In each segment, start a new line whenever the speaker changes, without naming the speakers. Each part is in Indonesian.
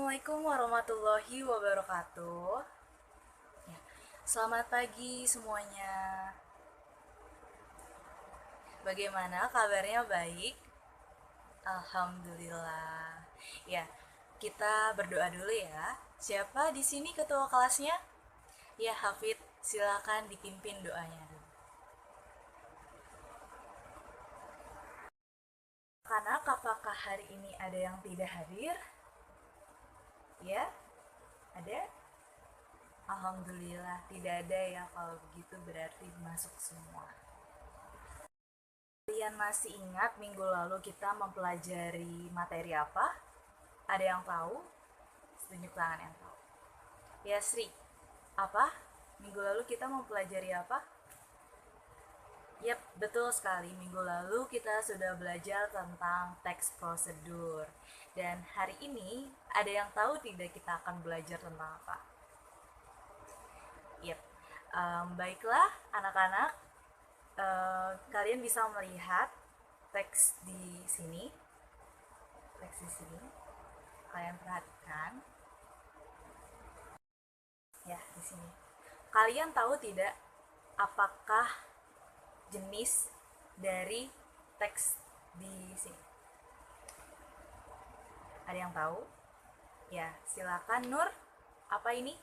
Assalamualaikum warahmatullahi wabarakatuh. Ya, selamat pagi semuanya. Bagaimana kabarnya, baik? Alhamdulillah. Ya, kita berdoa dulu ya. Siapa di sini ketua kelasnya? Ya, Hafid, silakan dipimpin doanya dulu. Karena apakah hari ini ada yang tidak hadir? Ya, ada? Alhamdulillah tidak ada ya. Kalau begitu berarti masuk semua. Kalian masih ingat minggu lalu kita mempelajari materi apa? Ada yang tahu? Tunjuk tangan yang tahu. Ya, Sri. Apa? Minggu lalu kita mempelajari apa? Yap, betul sekali. Minggu lalu kita sudah belajar tentang teks prosedur. Dan hari ini ada yang tahu tidak kita akan belajar tentang apa? Yap. Baiklah, anak-anak, kalian bisa melihat teks di sini. Teks di sini. Kalian perhatikan. Ya, di sini. Kalian tahu tidak apakah jenis dari teks di sini? Ada yang tahu? Ya, silakan Nur. Apa ini?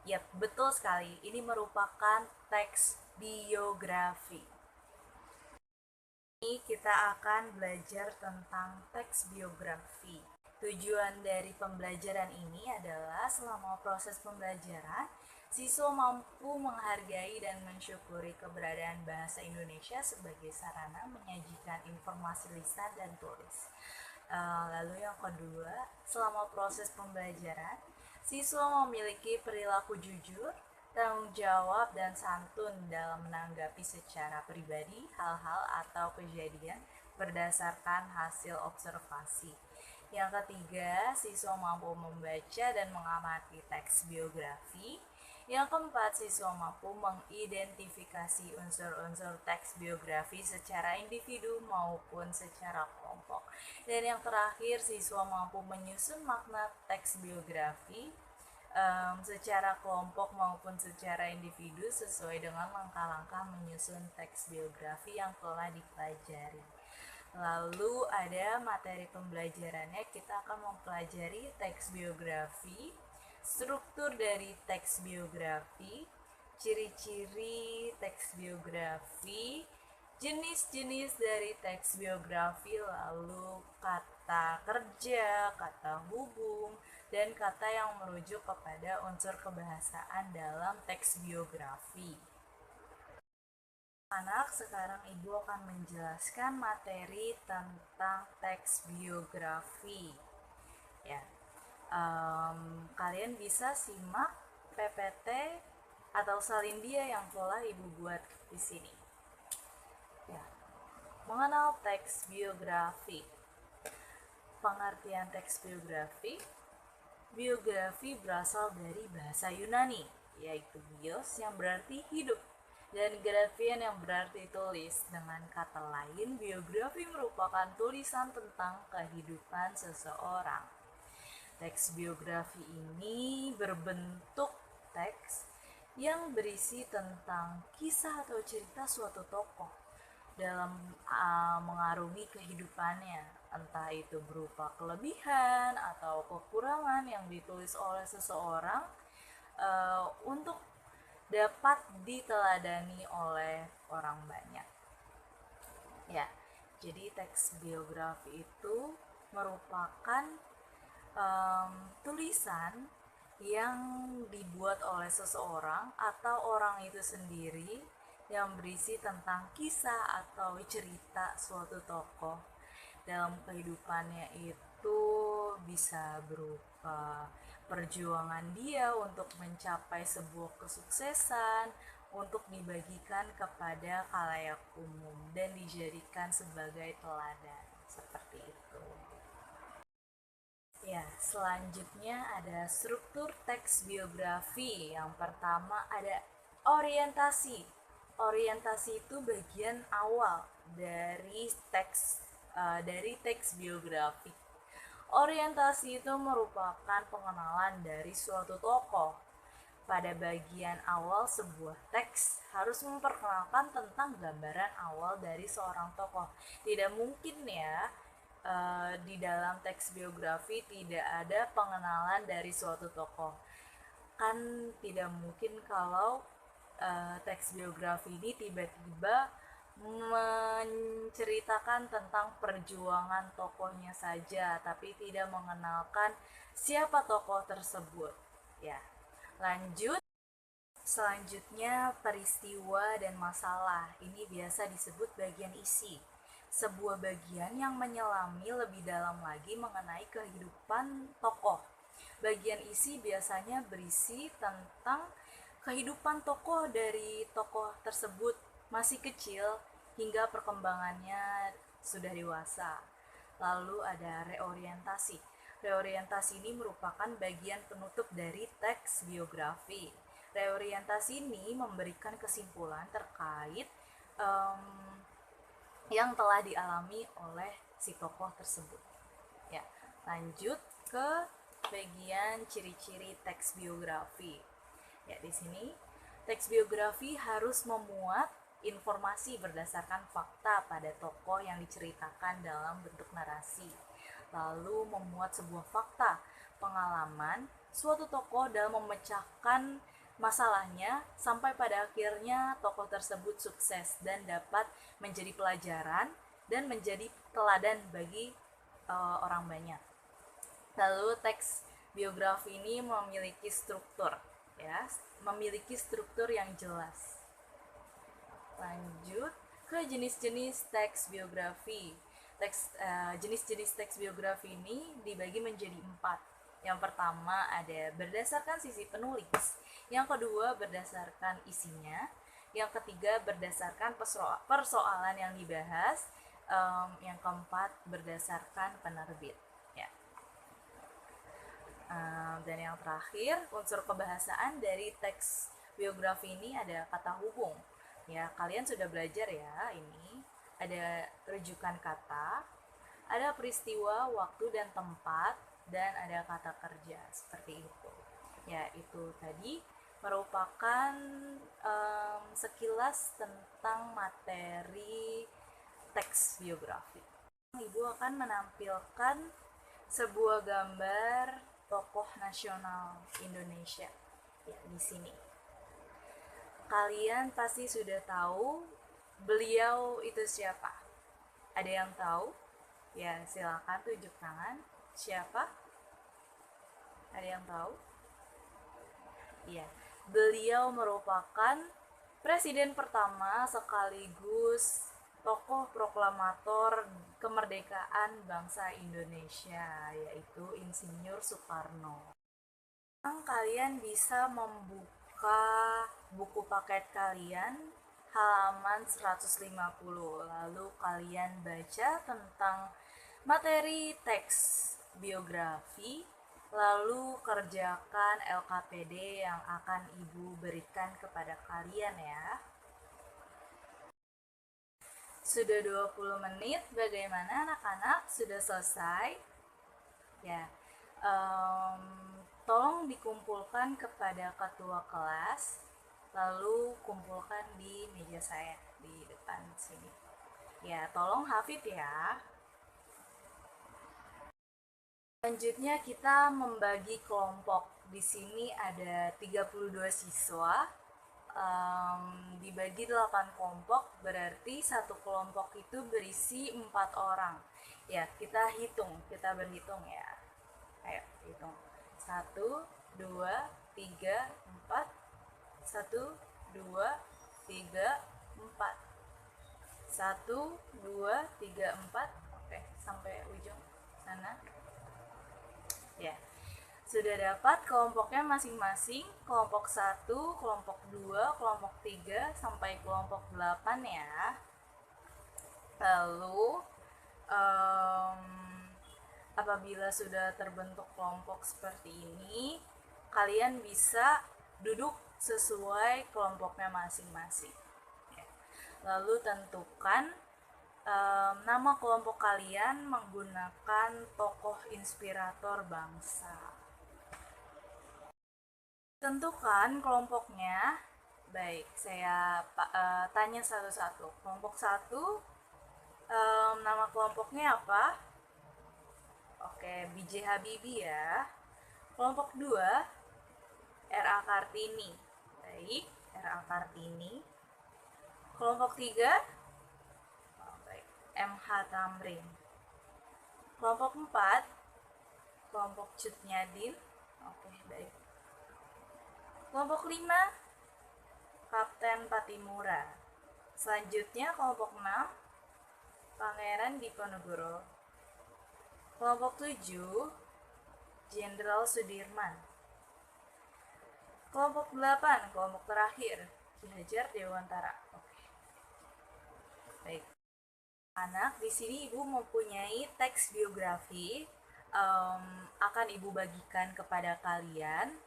Ya, betul sekali. Ini merupakan teks biografi. Ini kita akan belajar tentang teks biografi. Tujuan dari pembelajaran ini adalah selama proses pembelajaran, siswa mampu menghargai dan mensyukuri keberadaan bahasa Indonesia sebagai sarana menyajikan informasi lisan dan tulis. Lalu yang kedua, selama proses pembelajaran, siswa memiliki perilaku jujur, tanggung jawab, dan santun dalam menanggapi secara pribadi hal-hal atau kejadian berdasarkan hasil observasi. Yang ketiga, siswa mampu membaca dan mengamati teks biografi. Yang keempat, siswa mampu mengidentifikasi unsur-unsur teks biografi secara individu maupun secara kelompok. Dan yang terakhir, siswa mampu menyusun makna teks biografi secara kelompok maupun secara individu sesuai dengan langkah-langkah menyusun teks biografi yang telah dipelajari. Lalu ada materi pembelajarannya, kita akan mempelajari teks biografi, struktur dari teks biografi, ciri-ciri teks biografi, jenis-jenis dari teks biografi, lalu kata kerja, kata hubung, dan kata yang merujuk kepada unsur kebahasaan dalam teks biografi. Anak, sekarang Ibu akan menjelaskan materi tentang teks biografi. Ya, kalian bisa simak PPT atau salin dia yang telah Ibu buat di sini. Ya, mengenal teks biografi. Pengertian teks biografi. Biografi berasal dari bahasa Yunani, yaitu bios yang berarti hidup, dan grafien yang berarti tulis. Dengan kata lain, biografi merupakan tulisan tentang kehidupan seseorang. Teks biografi ini berbentuk teks yang berisi tentang kisah atau cerita suatu tokoh dalam mengarungi kehidupannya, entah itu berupa kelebihan atau kekurangan yang ditulis oleh seseorang untuk dapat diteladani oleh orang banyak. Ya, jadi teks biografi itu merupakan tulisan yang dibuat oleh seseorang atau orang itu sendiri yang berisi tentang kisah atau cerita suatu tokoh dalam kehidupannya. Itu bisa berupa perjuangan dia untuk mencapai sebuah kesuksesan, untuk dibagikan kepada khalayak umum dan dijadikan sebagai teladan, seperti itu. Ya, selanjutnya ada struktur teks biografi. Yang pertama ada orientasi. Orientasi itu bagian awal dari teks biografi. Orientasi itu merupakan pengenalan dari suatu tokoh. Pada bagian awal sebuah teks harus memperkenalkan tentang gambaran awal dari seorang tokoh. Tidak mungkin ya di dalam teks biografi tidak ada pengenalan dari suatu tokoh. Kan tidak mungkin kalau teks biografi ini tiba-tiba menceritakan tentang perjuangan tokohnya saja, tapi tidak mengenalkan siapa tokoh tersebut. Ya, lanjut. Selanjutnya, peristiwa dan masalah. Ini biasa disebut bagian isi. Sebuah bagian yang menyelami lebih dalam lagi mengenai kehidupan tokoh. Bagian isi biasanya berisi tentang kehidupan tokoh dari tokoh tersebut masih kecil hingga perkembangannya sudah dewasa. Lalu ada reorientasi. Reorientasi ini merupakan bagian penutup dari teks biografi. Reorientasi ini memberikan kesimpulan terkait yang telah dialami oleh si tokoh tersebut. Ya, lanjut ke bagian ciri-ciri teks biografi. Ya, di sini teks biografi harus memuat informasi berdasarkan fakta pada tokoh yang diceritakan dalam bentuk narasi. Lalu memuat sebuah fakta, pengalaman suatu tokoh dalam memecahkan masalahnya sampai pada akhirnya tokoh tersebut sukses dan dapat menjadi pelajaran dan menjadi teladan bagi orang banyak. Lalu teks biografi ini memiliki struktur, ya, memiliki struktur yang jelas. Lanjut ke jenis-jenis teks biografi. Jenis-jenis teks biografi ini dibagi menjadi 4. Yang pertama ada berdasarkan sisi penulis, yang kedua berdasarkan isinya, yang ketiga berdasarkan persoalan yang dibahas, yang keempat berdasarkan penerbit. Ya. Dan yang terakhir, unsur kebahasaan dari teks biografi ini ada kata hubung. Ya, kalian sudah belajar ya ini. Ada rujukan kata, ada peristiwa, waktu dan tempat, dan ada kata kerja seperti itu. Ya, itu tadi merupakan sekilas tentang materi teks biografi. Ibu akan menampilkan sebuah gambar tokoh nasional Indonesia. Ya, di sini. Kalian pasti sudah tahu beliau itu siapa. Ada yang tahu? Ya, silakan tunjuk tangan. Siapa? Ada yang tahu? Ya, beliau merupakan presiden pertama sekaligus tokoh proklamator kemerdekaan bangsa Indonesia, yaitu Insinyur Soekarno. Kalian bisa membuka buku paket kalian halaman 150, lalu kalian baca tentang materi teks biografi, lalu kerjakan LKPD yang akan Ibu berikan kepada kalian ya. Sudah 20 menit, bagaimana anak-anak? Sudah selesai? Ya, tolong dikumpulkan kepada ketua kelas, lalu kumpulkan di meja saya di depan sini. Ya, tolong hafid ya. Selanjutnya kita membagi kelompok. Di sini ada 32 siswa. Dibagi 8 kelompok, berarti satu kelompok itu berisi 4 orang. Ya, kita berhitung ya. Ayo, hitung. 1, 2, 3, 4. 1, 2, 3, 4. 1, 2, 3, 4. Oke, sampai ujung sana. Ya, sudah dapat kelompoknya masing-masing, kelompok 1, kelompok 2, kelompok 3, sampai kelompok 8 ya. Lalu apabila sudah terbentuk kelompok seperti ini, kalian bisa duduk sesuai kelompoknya masing-masing. Lalu tentukan nama kelompok kalian menggunakan tokoh inspirator bangsa. Tentukan kelompoknya. Baik, saya tanya satu-satu. Kelompok 1, nama kelompoknya apa? Oke, B.J. Habibie ya. Kelompok 2, R.A. Kartini. Baik, R.A. Kartini. Kelompok 3, baik, M.H. Tamrin. Kelompok 4, kelompok Cut Nyadin. Oke, baik. Kelompok 5, Kapten Patimura. Selanjutnya kelompok 6, Pangeran Diponegoro. Kelompok 7, Jenderal Sudirman. Kelompok 8, kelompok terakhir, Ki Hajar Dewantara. Oke. Baik. Anak, di sini Ibu mempunyai teks biografi, akan Ibu bagikan kepada kalian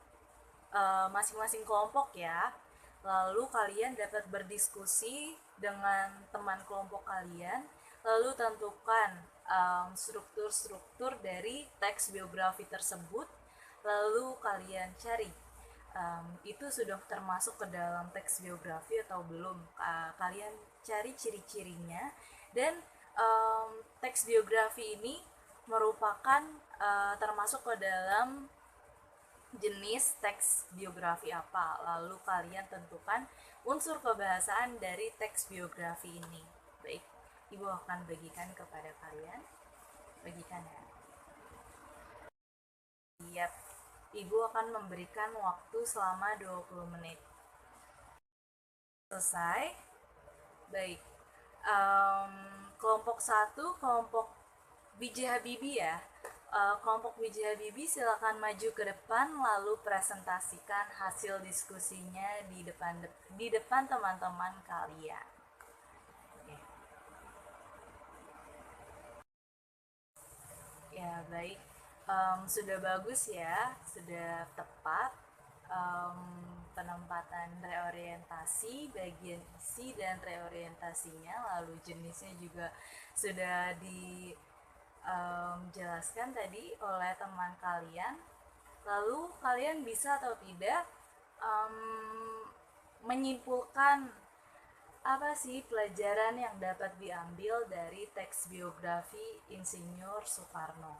masing-masing kelompok ya. Lalu kalian dapat berdiskusi dengan teman kelompok kalian, lalu tentukan struktur-struktur dari teks biografi tersebut, lalu kalian cari itu sudah termasuk ke dalam teks biografi atau belum. Kalian cari ciri-cirinya, dan teks biografi ini merupakan termasuk ke dalam jenis teks biografi apa. Lalu kalian tentukan unsur kebahasaan dari teks biografi ini. Baik, Ibu akan bagikan kepada kalian. Bagikan ya. Siap. Ibu akan memberikan waktu selama 20 menit. Selesai? Baik. Kelompok 1, kelompok B.J. Habibie ya. Kelompok B.J. Habibie silakan maju ke depan, lalu presentasikan hasil diskusinya di depan teman-teman kalian. Oke. Ya baik, sudah bagus ya, sudah tepat. Penempatan reorientasi, bagian isi dan reorientasinya, lalu jenisnya juga sudah dijelaskan tadi oleh teman kalian. Lalu kalian bisa atau tidak menyimpulkan apa sih pelajaran yang dapat diambil dari teks biografi Insinyur Soekarno.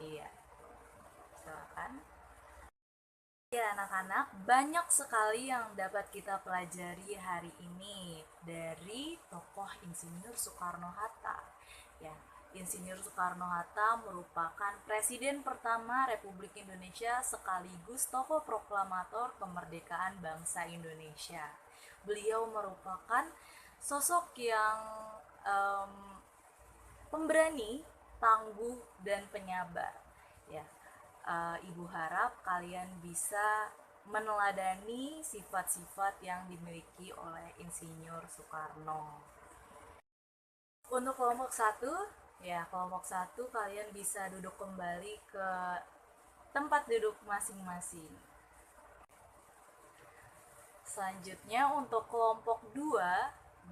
Iya, silakan. Ya anak-anak, banyak sekali yang dapat kita pelajari hari ini dari tokoh Insinyur Soekarno-Hatta. Ya, Insinyur Soekarno-Hatta merupakan Presiden pertama Republik Indonesia sekaligus tokoh proklamator kemerdekaan bangsa Indonesia. Beliau merupakan sosok yang pemberani, tangguh, dan penyabar. Ya, Ibu harap kalian bisa meneladani sifat-sifat yang dimiliki oleh Insinyur Soekarno. Untuk kelompok 1, ya kelompok 1 kalian bisa duduk kembali ke tempat duduk masing-masing. Selanjutnya untuk kelompok 2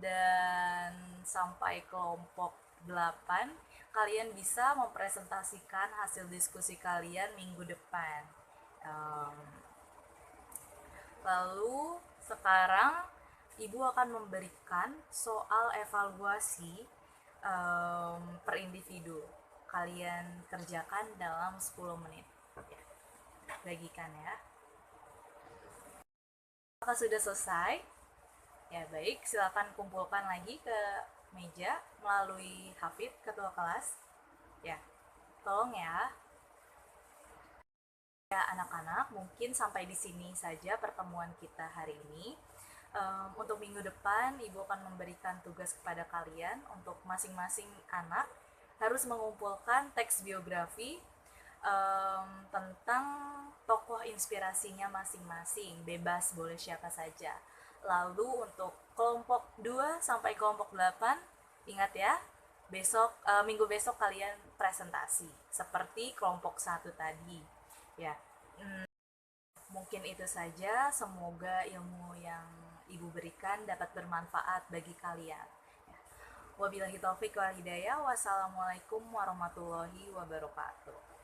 dan sampai kelompok 8, kalian bisa mempresentasikan hasil diskusi kalian minggu depan. Lalu sekarang Ibu akan memberikan soal evaluasi per individu. Kalian kerjakan dalam 10 menit. Bagikan ya. Apakah sudah selesai? Ya baik, silakan kumpulkan lagi ke meja melalui Hafid, ketua kelas. Ya, tolong ya. Ya anak-anak, mungkin sampai di sini saja pertemuan kita hari ini. Untuk minggu depan, Ibu akan memberikan tugas kepada kalian untuk masing-masing anak harus mengumpulkan teks biografi tentang tokoh inspirasinya masing-masing, bebas boleh siapa saja. Lalu untuk kelompok 2 sampai kelompok 8, ingat ya, minggu besok kalian presentasi seperti kelompok 1 tadi. Ya, mungkin itu saja. Semoga ilmu yang Ibu berikan dapat bermanfaat bagi kalian. Wabillahi taufik wal hidayah. Wassalamualaikum warahmatullahi wabarakatuh.